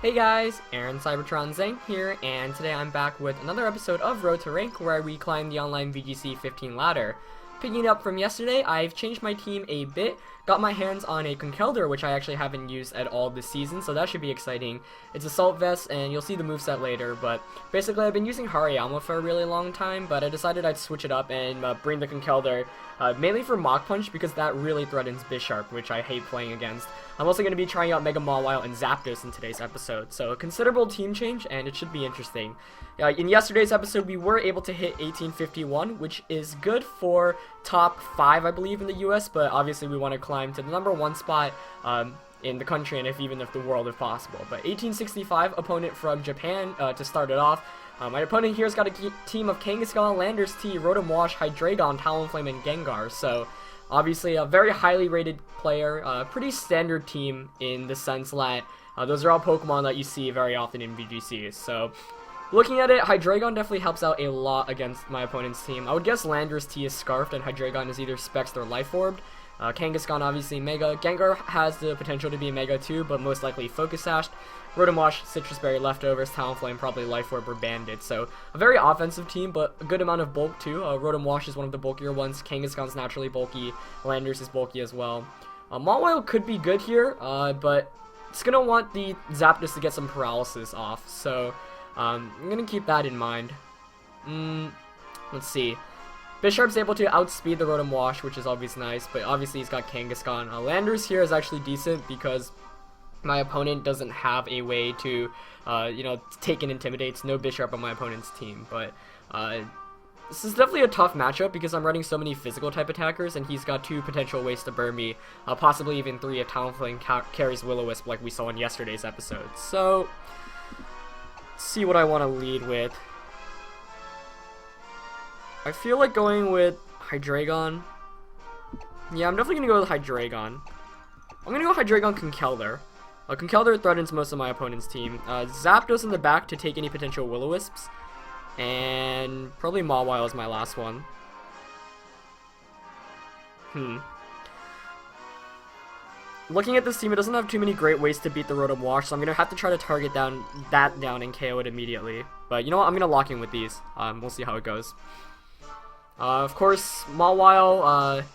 Hey guys, Aaron Cybertron Zang here, and today I'm back with another episode of Road to Rank where we climb the online VGC 15 ladder. Picking it up from yesterday, I've changed my team a bit, got my hands on a Conkeldurr, which I actually haven't used at all this season, so that should be exciting. It's Assault Vest, and you'll see the moveset later, but basically I've been using Hariyama for a really long time, but I decided I'd switch it up and bring the Conkeldurr, mainly for Mach Punch, because that really threatens Bisharp, which I hate playing against. I'm also going to be trying out Mega Mawile and Zapdos in today's episode, so a considerable team change, and it should be interesting. In yesterday's episode, we were able to hit 1851, which is good for top 5, I believe, in the US, but obviously we want to climb to the number 1 spot in the country, and even if the world if possible. But 1865, opponent from Japan to start it off. My opponent here's got a team of Kangaskhan, Landorus T, Rotom Wash, Hydreigon, Talonflame, and Gengar, so obviously a very highly rated player, pretty standard team in the sense that those are all Pokemon that you see very often in VGC. So looking at it, Hydreigon definitely helps out a lot against my opponent's team. I would guess Landorus T is Scarfed and Hydreigon is either Spexed or Life Orbed. Kangaskhan obviously Mega. Gengar has the potential to be Mega too, but most likely Focus Sashed. Rotom Wash, Citrus Berry, Leftovers, Talonflame, probably Life Orb or Bandit. So a very offensive team, but a good amount of bulk too. Rotom Wash is one of the bulkier ones. Kangaskhan's naturally bulky. Landorus is bulky as well. Mawile could be good here, but it's going to want the Zapdos to get some paralysis off. So I'm going to keep that in mind. Let's see. Bisharp's able to outspeed the Rotom Wash, which is always nice, but obviously he's got Kangaskhan. Landorus here is actually decent because my opponent doesn't have a way to, take and intimidate. No Bisharp on my opponent's team, but this is definitely a tough matchup because I'm running so many physical type attackers, and he's got 2 potential ways to burn me, possibly even 3 if Talonflame carries Will-O-Wisp like we saw in yesterday's episode. So, let's see what I want to lead with. I feel like going with Hydreigon. Yeah, I'm definitely going to go with Hydreigon. I'm going to go Hydreigon Conkeldurr. Conkeldurr threatens most of my opponent's team. Zapdos in the back to take any potential Will-O-Wisps. And probably Mawile is my last one. Looking at this team, it doesn't have too many great ways to beat the Rotom Wash, so I'm going to have to try to target down and KO it immediately. But you know what, I'm going to lock in with these. We'll see how it goes. Of course, Mawile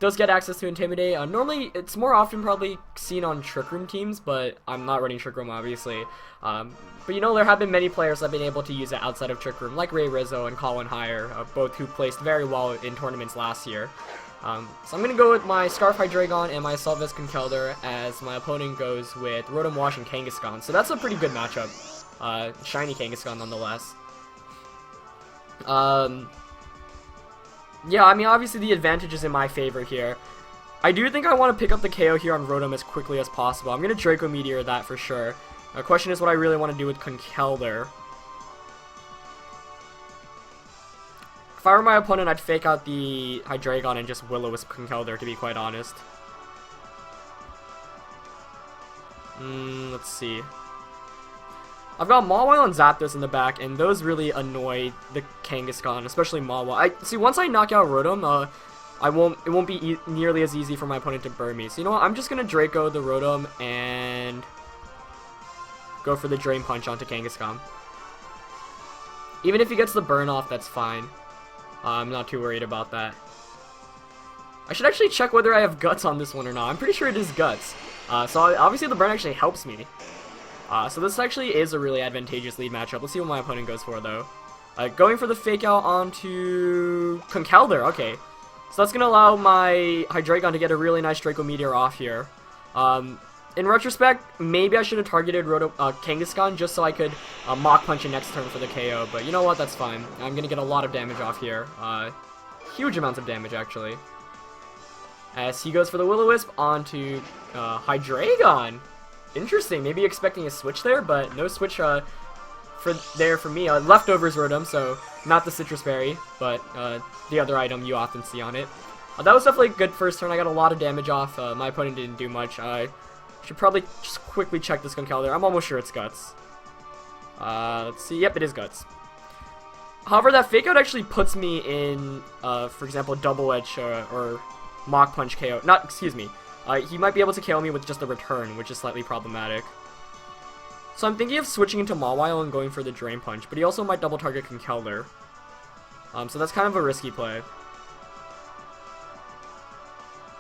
does get access to Intimidate. Normally, it's more often probably seen on Trick Room teams, but I'm not running Trick Room, obviously. But you know, there have been many players that have been able to use it outside of Trick Room, like Ray Rizzo and Colin Hire, both who placed very well in tournaments last year. So I'm going to go with my Scarf Hydreigon and my Assault Vest Conkeldurr, as my opponent goes with Rotom Wash and Kangaskhan. So that's a pretty good matchup. Shiny Kangaskhan nonetheless. Yeah, I mean, obviously the advantage is in my favor here. I do think I want to pick up the KO here on Rotom as quickly as possible. I'm going to Draco Meteor that for sure. The question is what I really want to do with Conkeldurr. If I were my opponent, I'd fake out the Hydreigon and just Will-O-Wisp Conkeldurr, to be quite honest. Let's see. I've got Mawile and Zapdos in the back, and those really annoy the Kangaskhan, especially Mawile. See, once I knock out Rotom, it won't be nearly as easy for my opponent to burn me. So you know what? I'm just gonna Draco the Rotom and go for the Drain Punch onto Kangaskhan. Even if he gets the burn off, that's fine. I'm not too worried about that. I should actually check whether I have Guts on this one or not. I'm pretty sure it is Guts. So obviously the burn actually helps me. So this actually is a really advantageous lead matchup. Let's see what my opponent goes for, though. Going for the fake out onto Conkeldurr. Okay. So that's going to allow my Hydreigon to get a really nice Draco Meteor off here. In retrospect, maybe I should have targeted Kangaskhan just so I could Mach Punch it next turn for the KO. But you know what? That's fine. I'm going to get a lot of damage off here. Huge amounts of damage, actually. As he goes for the Will-O-Wisp onto Hydreigon. Interesting, maybe expecting a switch there, but no switch for me. Leftovers Rotom, so not the Citrus Berry, but the other item you often see on it. That was definitely a good first turn. I got a lot of damage off. My opponent didn't do much. I should probably just quickly check this Conkeldurr. I'm almost sure it's Guts. Let's see. Yep, it is Guts. However, that fake out actually puts me in, for example, Double Edge or Mach Punch KO. Excuse me. He might be able to KO me with just a return, which is slightly problematic. So I'm thinking of switching into Mawile and going for the Drain Punch, but he also might double target Conkeldurr. So that's kind of a risky play.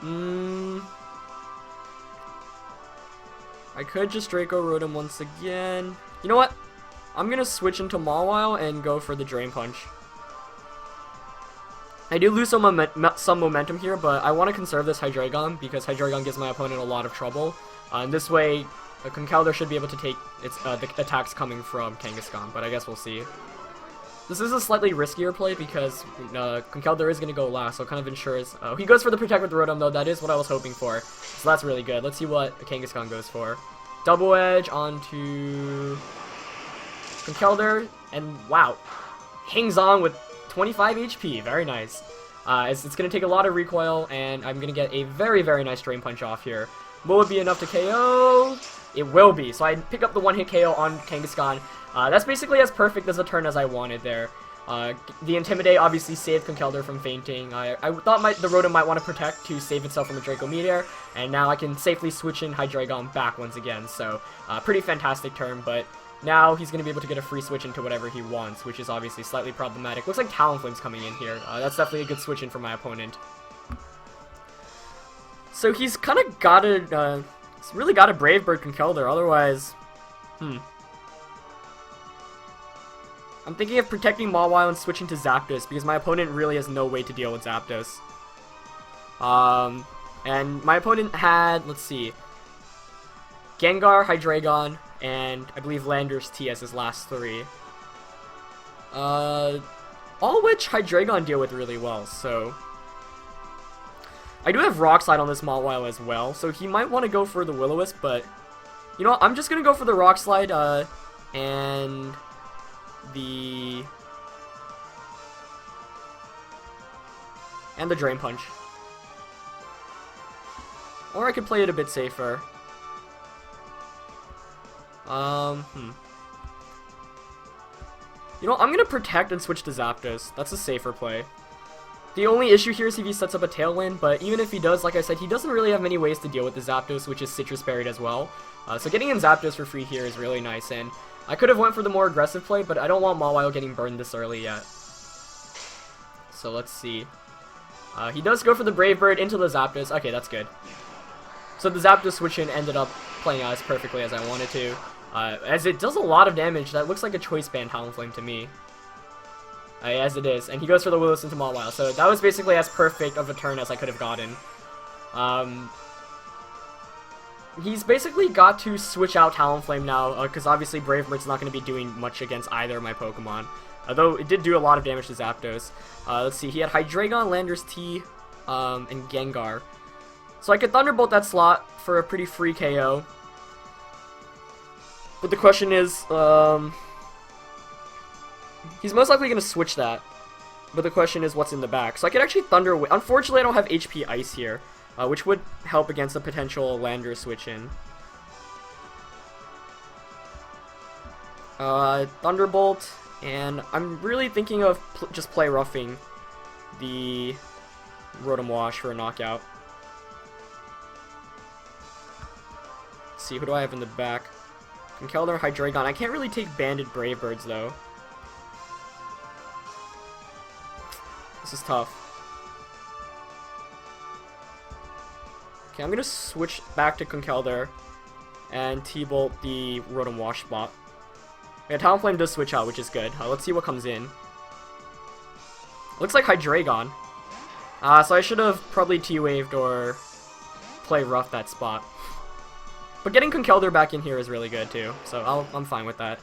I could just Draco Rotom once again. You know what? I'm gonna switch into Mawile and go for the Drain Punch. I do lose some momentum here, but I want to conserve this Hydreigon because Hydreigon gives my opponent a lot of trouble. And this way, Conkeldurr should be able to take its the attacks coming from Kangaskhan, but I guess we'll see. This is a slightly riskier play because Conkeldurr is going to go last, so it kind of ensures... he goes for the Protect with Rotom, though. That is what I was hoping for. So that's really good. Let's see what Kangaskhan goes for. Double Edge onto Conkeldurr, and wow. Hangs on with 25 HP. Very nice. It's going to take a lot of recoil, and I'm going to get a very, very nice Drain Punch off here. Will it be enough to KO? It will be. So I pick up the one-hit KO on Kangaskhan. That's basically as perfect as a turn as I wanted there. The Intimidate obviously saved Conkeldurr from fainting. I thought the Rotom might want to protect to save itself from a Draco Meteor, and now I can safely switch in Hydreigon back once again. So, pretty fantastic turn, but now he's going to be able to get a free switch into whatever he wants, which is obviously slightly problematic. Looks like Talonflame's coming in here. That's definitely a good switch in for my opponent. So he's kind of got to, he's really got to Brave Bird Conkeldurr, otherwise, I'm thinking of protecting Mawile and switching to Zapdos, because my opponent really has no way to deal with Zapdos. And my opponent had, let's see, Gengar, Hydreigon, and I believe Landorus T as his last three. All which Hydreigon deal with really well, so... I do have Rock Slide on this Mawile as well, so he might want to go for the Will-O-Wisp, but... You know what, I'm just going to go for the Rock Slide, and... the Drain Punch. Or I could play it a bit safer. You know, I'm gonna protect and switch to Zapdos. That's a safer play. The only issue here is if he sets up a Tailwind, but even if he does, like I said, he doesn't really have many ways to deal with the Zapdos, which is Citrus Berried as well. So getting in Zapdos for free here is really nice, and I could have went for the more aggressive play, but I don't want Mawile getting burned this early yet. So let's see. He does go for the Brave Bird into the Zapdos. Okay, that's good. So the Zapdos switch-in ended up playing out as perfectly as I wanted to. As it does a lot of damage, that looks like a Choice Band Talonflame to me. As it is. And he goes for the Will-O-Wisp into Mawile. So that was basically as perfect of a turn as I could have gotten. He's basically got to switch out Talonflame now, because obviously Brave Bird's not going to be doing much against either of my Pokemon. Although it did do a lot of damage to Zapdos. Let's see, he had Hydreigon, Landorus T, and Gengar. So I could Thunderbolt that slot for a pretty free KO. But the question is, he's most likely going to switch that. But the question is what's in the back. So I could actually Thunder Wave. Unfortunately, I don't have HP Ice here, which would help against a potential Landorus switch-in. Thunderbolt, and I'm really thinking of just play roughing the Rotom Wash for a knockout. Let's see, who do I have in the back? Conkeldurr, Hydreigon. I can't really take Banded Brave Birds, though. This is tough. Okay, I'm gonna switch back to Conkeldurr and T-Bolt the Rotom Wash spot. Yeah, Talonflame does switch out, which is good. Let's see what comes in. Looks like Hydreigon. So I should have probably T-Waved or play rough that spot. But getting Conkeldurr back in here is really good too, so I'm fine with that.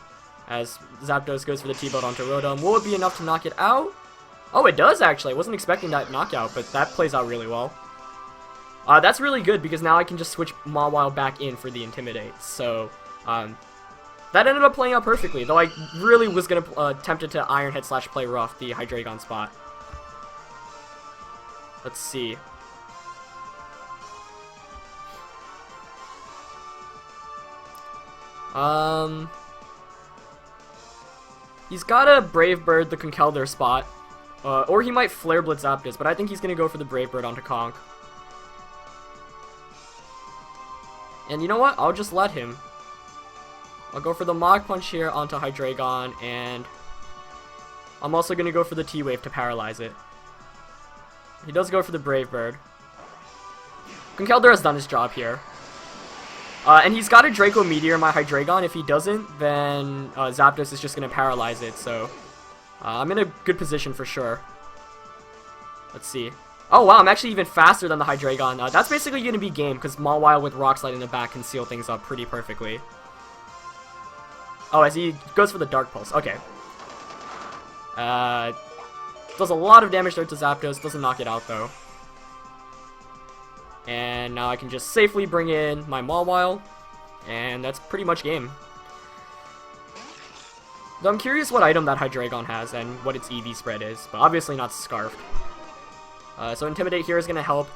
As Zapdos goes for the T-Bolt onto Rotom. Will it be enough to knock it out? Oh, it does actually. I wasn't expecting that knockout, but that plays out really well. That's really good because now I can just switch Mawile back in for the Intimidate. So, that ended up playing out perfectly, though I really was going to tempted to Iron Head / play rough the Hydreigon spot. Let's see. He's got a Brave Bird the Conkeldurr spot, or he might Flare Blitz Zapdos, but I think he's going to go for the Brave Bird onto Conk. And you know what? I'll just let him. I'll go for the Mach Punch here onto Hydreigon, and I'm also going to go for the T-Wave to paralyze it. He does go for the Brave Bird. Conkeldurr has done his job here. And he's got a Draco Meteor, my Hydreigon. If he doesn't, then Zapdos is just going to paralyze it, so I'm in a good position for sure. Let's see. Oh wow, I'm actually even faster than the Hydreigon. That's basically going to be game, because Mawile with Rock Slide in the back can seal things up pretty perfectly. Oh, as he goes for the Dark Pulse. Okay. Does a lot of damage there to Zapdos. Doesn't knock it out, though. And now I can just safely bring in my Mawile. And that's pretty much game. Though I'm curious what item that Hydreigon has and what its EV spread is. But obviously not Scarfed. So Intimidate here is going to help.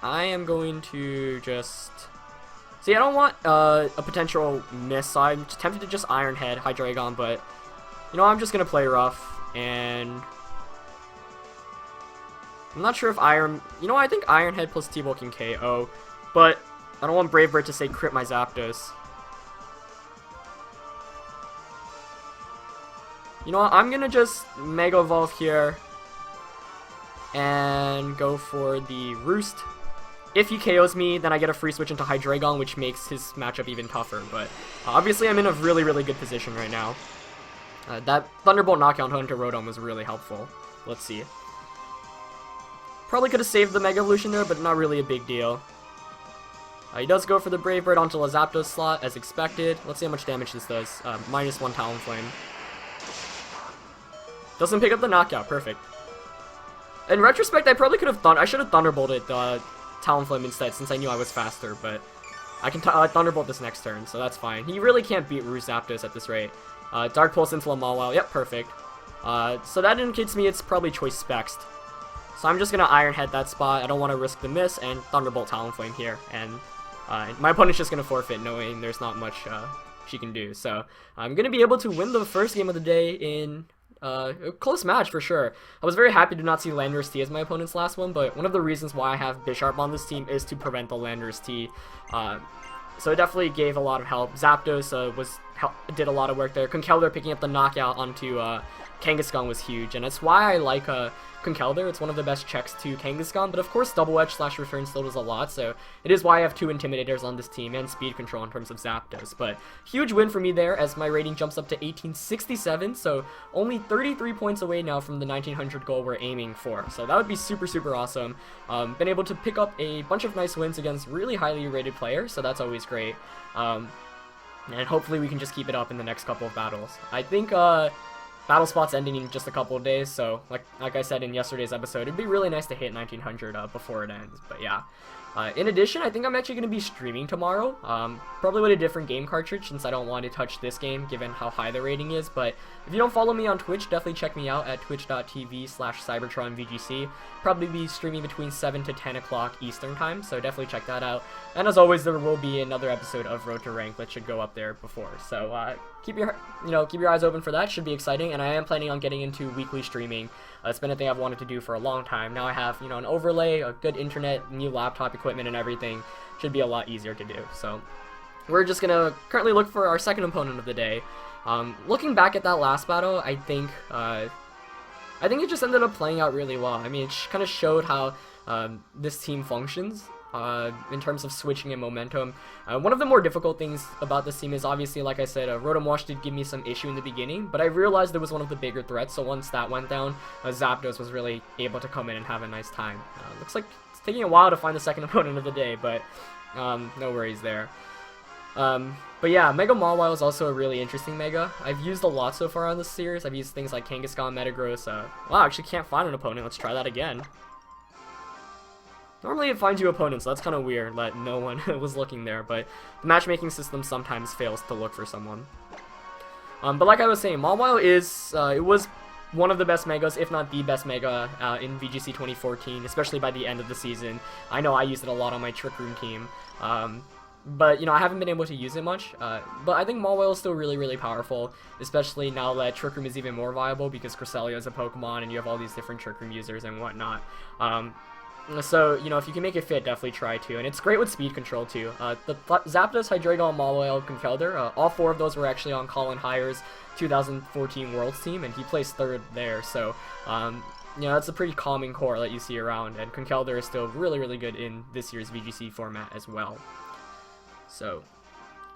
I am going to just... See, I don't want a potential miss, so I'm tempted to just Iron Head Hydreigon, but... You know, I'm just going to play rough, and... I'm not sure if Iron... You know, I think Iron Head plus T-Bolt can KO, but I don't want Brave Bird to, say, crit my Zapdos. You know what, I'm going to just Mega Evolve here, and go for the Roost. If he KOs me, then I get a free switch into Hydreigon, which makes his matchup even tougher, but obviously I'm in a really, really good position right now. That Thunderbolt knockout onto Rotom was really helpful. Let's see. Probably could have saved the Mega Evolution there, but not really a big deal. He does go for the Brave Bird onto the Zapdos slot, as expected. Let's see how much damage this does. -1 Talonflame. Doesn't pick up the knockout, perfect. In retrospect, I probably could have I should have Thunderbolted Talonflame instead, since I knew I was faster, but I can Thunderbolt this next turn, so that's fine. He really can't beat Roost Zapdos at this rate. Dark Pulse into Mawile, yep, perfect. So that indicates me it's probably Choice Spexed. So I'm just going to Iron Head that spot, I don't want to risk the miss, and Thunderbolt Talonflame here, and my opponent's just going to forfeit, knowing there's not much she can do. So I'm going to be able to win the first game of the day in... a close match for sure. I was very happy to not see Landorus T as my opponent's last one, but one of the reasons why I have Bisharp on this team is to prevent the Landorus T. So it definitely gave a lot of help. Zapdos did a lot of work there. Conkeldurr picking up the knockout onto Kangaskhan was huge, and that's why I like Conkeldurr. It's one of the best checks to Kangaskhan, but of course Double Edge / Return still does a lot, so it is why I have 2 Intimidators on this team and Speed Control in terms of Zapdos. But huge win for me there, as my rating jumps up to 1867, so only 33 points away now from the 1900 goal we're aiming for. So that would be super, super awesome. Been able to pick up a bunch of nice wins against really highly rated players, so that's always great. And hopefully we can just keep it up in the next couple of battles. I think Battle Spot's ending in just a couple of days, so like I said in yesterday's episode, it'd be really nice to hit 1900 before it ends, but yeah. In addition, I think I'm actually going to be streaming tomorrow, probably with a different game cartridge, since I don't want to touch this game given how high the rating is. But if you don't follow me on Twitch, definitely check me out at twitch.tv/CybertronVGC. Probably be streaming between 7 to 10 o'clock Eastern time, so definitely check that out. And as always, there will be another episode of Road to Rank that should go up there before, so keep your eyes open for that. Should be exciting, and I am planning on getting into weekly streaming. It's been a thing I've wanted to do for a long time. Now I have, an overlay, a good internet, new laptop equipment, and everything. Should be a lot easier to do. So we're just gonna currently look for our second opponent of the day. Looking back at that last battle, I think it just ended up playing out really well. I mean, it kind of showed how this team functions. In terms of switching and momentum. One of the more difficult things about this team is obviously, like I said, Rotom Wash did give me some issue in the beginning, but I realized it was one of the bigger threats, so once that went down, Zapdos was really able to come in and have a nice time. Looks like it's taking a while to find the second opponent of the day, but no worries there. But yeah, Mega Mawile is also a really interesting Mega. I've used a lot so far on this series. I've used things like Kangaskhan, Metagross. Wow, I actually can't find an opponent. Let's try that again. Normally it finds you opponents, so that's kind of weird that no one was looking there, but the matchmaking system sometimes fails to look for someone. But like I was saying, Mawile it was one of the best Megas, if not the best Mega in VGC 2014, especially by the end of the season. I know I used it a lot on my Trick Room team, but I haven't been able to use it much. But I think Mawile is still really, really powerful, especially now that Trick Room is even more viable because Cresselia is a Pokemon and you have all these different Trick Room users and whatnot. So, you know, if you can make it fit, definitely try to. And it's great with speed control, too. The Zapdos, Hydreigon, Mawile, Conkeldurr, all 4 of those were actually on Colin Hires' 2014 Worlds team, and he placed 3rd there. So, you know, that's a pretty common core that you see around, and Conkeldurr is still really, really good in this year's VGC format as well. So,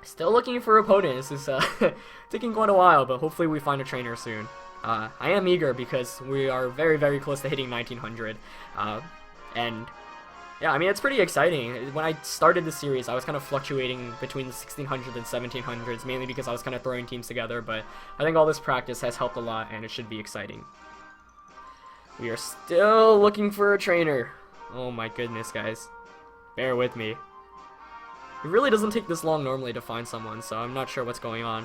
still looking for an opponent. This is taking quite a while, but hopefully we find a trainer soon. I am eager because we are very, very close to hitting 1900. And yeah, I mean, it's pretty exciting. When I started the series, I was kind of fluctuating between the 1600s and 1700s, mainly because I was kind of throwing teams together, but I think all this practice has helped a lot, and it should be exciting. We are still looking for a trainer. Oh my goodness, guys. Bear with me. It really doesn't take this long normally to find someone, so I'm not sure what's going on.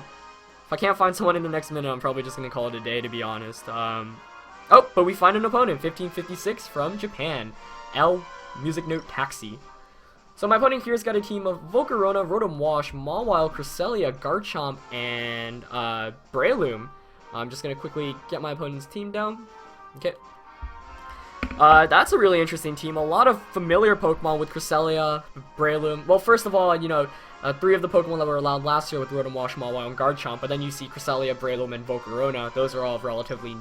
If I can't find someone in the next minute, I'm probably just going to call it a day, to be honest. Oh, but we find an opponent, 1556 from Japan. L Music Note Taxi. So my opponent here's got a team of Volcarona, Rotom Wash, Mawile, Cresselia, Garchomp, and Breloom. I'm just gonna quickly get my opponent's team down. Okay. That's a really interesting team. A lot of familiar Pokemon with Cresselia, Breloom. Well, first of all, you know, 3 of the Pokemon that were allowed last year with Rotom Wash, Mawile, and Garchomp, but then you see Cresselia, Breloom, and Volcarona. Those are all relatively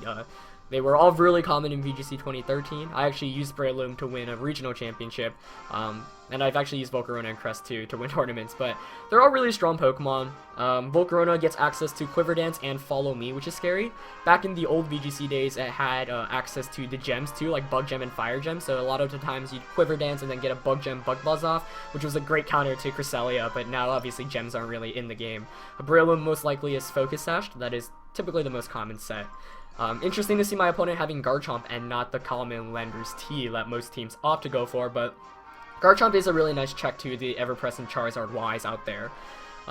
they were all really common in VGC 2013. I actually used Breloom to win a regional championship, and I've actually used Volcarona and Crest too to win tournaments, but they're all really strong Pokemon. Volcarona gets access to Quiver Dance and Follow Me, which is scary. Back in the old VGC days, it had access to the gems too, like Bug Gem and Fire Gem, so a lot of the times you'd Quiver Dance and then get a Bug Gem Bug Buzz off, which was a great counter to Cresselia, but now obviously gems aren't really in the game. Breloom most likely is Focus Sashed. That is typically the most common set. Interesting to see my opponent having Garchomp and not the common Landorus T that most teams opt to go for, but Garchomp is a really nice check to the ever-present Charizard Ys out there.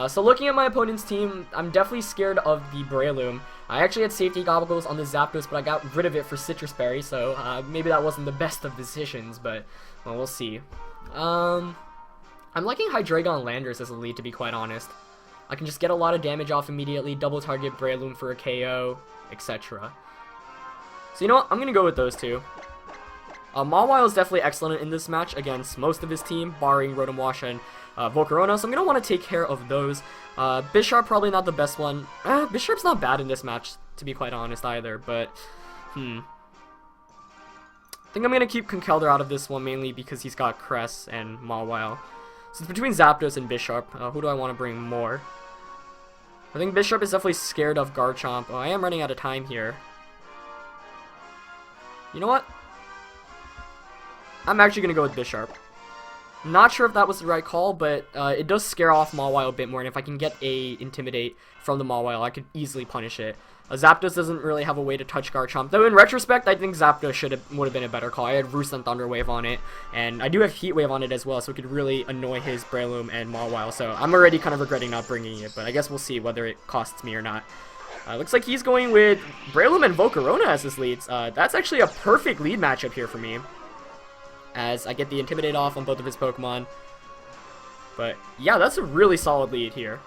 So looking at my opponent's team, I'm definitely scared of the Breloom. I actually had safety goggles on the Zapdos, but I got rid of it for Citrus Berry, so maybe that wasn't the best of decisions, but well, we'll see. I'm liking Hydreigon Landorus as a lead, to be quite honest. I can just get a lot of damage off immediately, double target Breloom for a KO, etc. So you know what, I'm going to go with those two. Mawile is definitely excellent in this match against most of his team, barring Rotom Wash and Volcarona, so I'm going to want to take care of those. Bisharp probably not the best one. Bisharp's not bad in this match, to be quite honest either, but I think I'm going to keep Conkeldurr out of this one, mainly because he's got Cress and Mawile. So it's between Zapdos and Bisharp. Who do I want to bring more? I think Bisharp is definitely scared of Garchomp. Oh, I am running out of time here. You know what? I'm actually going to go with Bisharp. Not sure if that was the right call, but it does scare off Mawile a bit more, and if I can get a Intimidate from the Mawile, I could easily punish it. Zapdos doesn't really have a way to touch Garchomp, though in retrospect, I think Zapdos would have been a better call. I had Roost and Thunder Wave on it, and I do have Heat Wave on it as well, so it could really annoy his Breloom and Mawile, so I'm already kind of regretting not bringing it, but I guess we'll see whether it costs me or not. Looks like he's going with Breloom and Volcarona as his leads. That's actually a perfect lead matchup here for me, as I get the Intimidate off on both of his Pokemon. But yeah, that's a really solid lead here.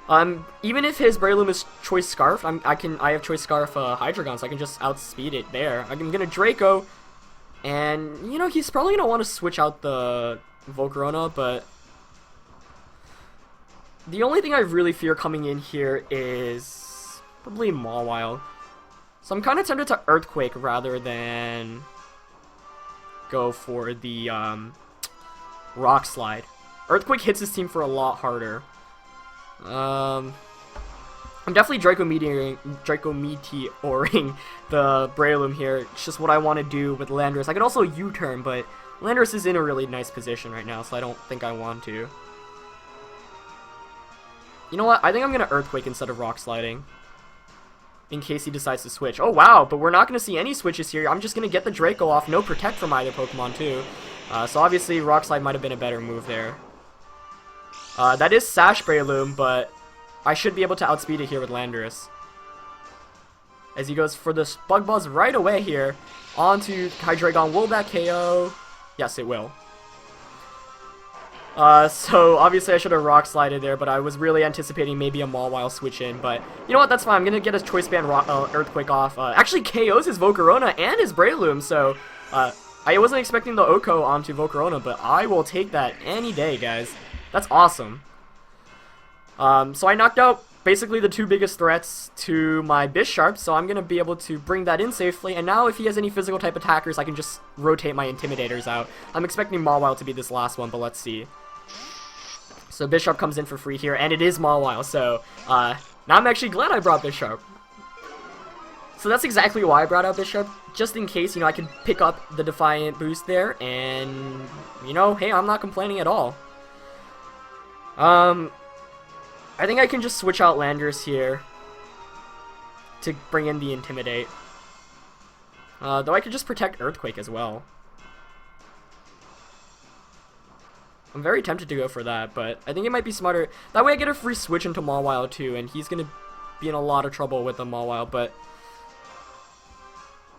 Even if his Breloom is Choice Scarf, I have Choice Scarf Hydreigon, so I can just outspeed it there. I'm gonna Draco, and you know, he's probably gonna want to switch out the Volcarona, but the only thing I really fear coming in here is probably Mawile. So I'm kind of tempted to Earthquake rather than go for the Rock Slide. Earthquake hits his team for a lot harder. I'm definitely Draco Meteoring the Breloom here. It's just what I want to do with Landorus. I could also U-turn, but Landorus is in a really nice position right now, so I don't think I want to. You know what? I think I'm going to Earthquake instead of Rock Sliding, in case he decides to switch. Oh, wow, but we're not going to see any switches here. I'm just going to get the Draco off. No Protect from either Pokemon, too. So obviously, Rock Slide might have been a better move there. That is Sash Breloom, but I should be able to outspeed it here with Landorus. As he goes for this Bug Buzz right away here. Onto Hydreigon. Will that KO? Yes, it will. So obviously I should have Rock Slided there, but I was really anticipating maybe a Mawile switch in, but you know what, that's fine. I'm gonna get his Choice Band Earthquake off. Actually KOs his Volcarona and his Breloom, so I wasn't expecting the Oko onto Volcarona, but I will take that any day, guys. That's awesome. So I knocked out basically the two biggest threats to my Bisharp, so I'm going to be able to bring that in safely, and now if he has any physical type attackers, I can just rotate my Intimidators out. I'm expecting Mawile to be this last one, but let's see. So Bisharp comes in for free here, and it is Mawile, so now I'm actually glad I brought Bisharp. So that's exactly why I brought out Bisharp, just in case, I could pick up the Defiant boost there, and, hey, I'm not complaining at all. I think I can just switch out Landorus here to bring in the Intimidate. Though I could just protect Earthquake as well. I'm very tempted to go for that, but I think it might be smarter. That way I get a free switch into Mawile too, and he's going to be in a lot of trouble with the Mawile, but...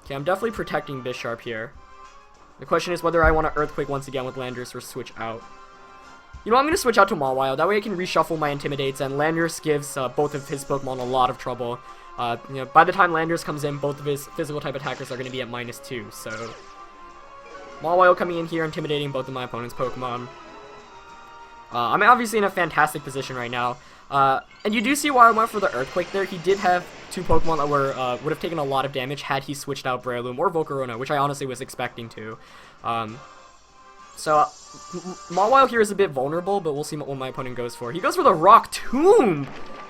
Okay, I'm definitely protecting Bisharp here. The question is whether I want to Earthquake once again with Landorus or switch out. I'm going to switch out to Mawile. That way I can reshuffle my Intimidates, and Landorus gives both of his Pokemon a lot of trouble. By the time Landorus comes in, both of his physical type attackers are going to be at -2, so... Mawile coming in here, intimidating both of my opponent's Pokemon. I'm obviously in a fantastic position right now. And you do see why I went for the Earthquake there. He did have two Pokemon that were would have taken a lot of damage had he switched out Breloom or Volcarona, which I honestly was expecting to. So Mawile here is a bit vulnerable, but we'll see what my opponent goes for. He goes for the Rock Tomb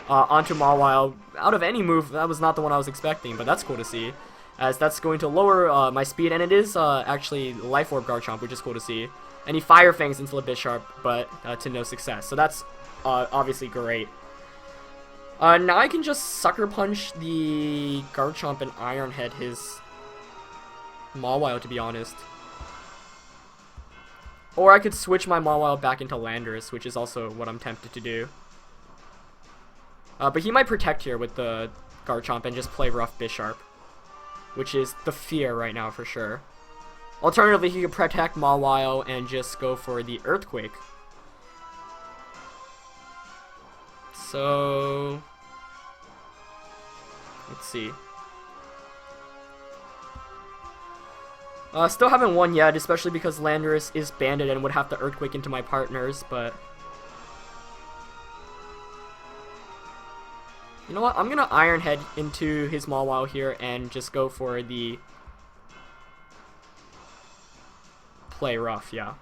onto Mawile. Out of any move, that was not the one I was expecting, but that's cool to see, as that's going to lower my speed, and it is actually Life Orb Garchomp, which is cool to see. And he Fire Fangs into the Bisharp, but to no success. So that's obviously great. Now I can just Sucker Punch the Garchomp and Iron Head his Mawile, to be honest. Or I could switch my Mawile back into Landorus, which is also what I'm tempted to do. But he might protect here with the Garchomp and just play rough Bisharp, which is the fear right now for sure. Alternatively, he could protect Mawile and just go for the Earthquake. So... let's see. Still haven't won yet, especially because Landorus is banded and would have to Earthquake into my partners, but... you know what? I'm gonna Iron Head into his Mawile here and just go for the... play rough, yeah.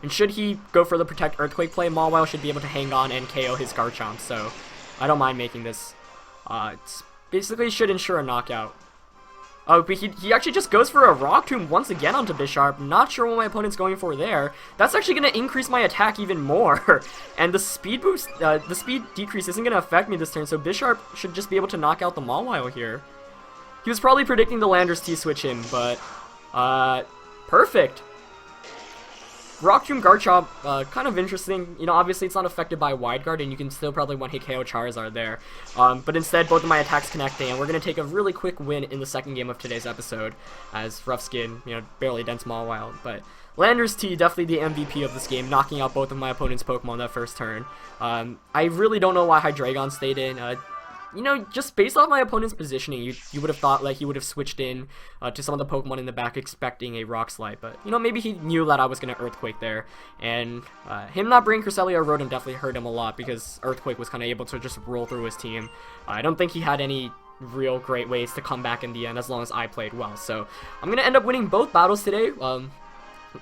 And should he go for the Protect Earthquake play, Mawile should be able to hang on and KO his Garchomp, so I don't mind making this. It's basically should ensure a knockout. Oh, but he actually just goes for a Rock Tomb once again onto Bisharp. Not sure what my opponent's going for there. That's actually going to increase my attack even more. And the speed boost, the speed decrease isn't going to affect me this turn, so Bisharp should just be able to knock out the Mawile here. He was probably predicting the Landorus T-switch in, but, perfect. Rock Tomb Garchomp, kind of interesting. Obviously it's not affected by Wide Guard, and you can still probably one-hit KO Charizard there. But instead, both of my attacks connecting, and we're going to take a really quick win in the second game of today's episode, as Rough Skin, barely dents Mawile. But Landorus T, definitely the MVP of this game, knocking out both of my opponent's Pokemon that first turn. I really don't know why Hydreigon stayed in. Just based off my opponent's positioning, you would have thought like he would have switched in to some of the Pokemon in the back expecting a Rock Slide, but maybe he knew that I was going to Earthquake there, and him not bringing Cresselia or Rotom definitely hurt him a lot because Earthquake was kind of able to just roll through his team. I don't think he had any real great ways to come back in the end as long as I played well, so I'm going to end up winning both battles today.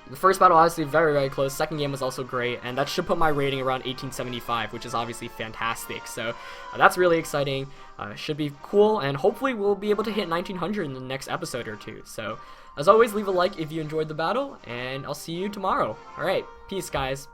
The first battle obviously very, very close. Second game was also great, and that should put my rating around 1875, which is obviously fantastic. So that's really exciting. Should be cool, and hopefully we'll be able to hit 1900 in the next episode or two. So as always, leave a like if you enjoyed the battle, and I'll see you tomorrow. Alright, peace guys.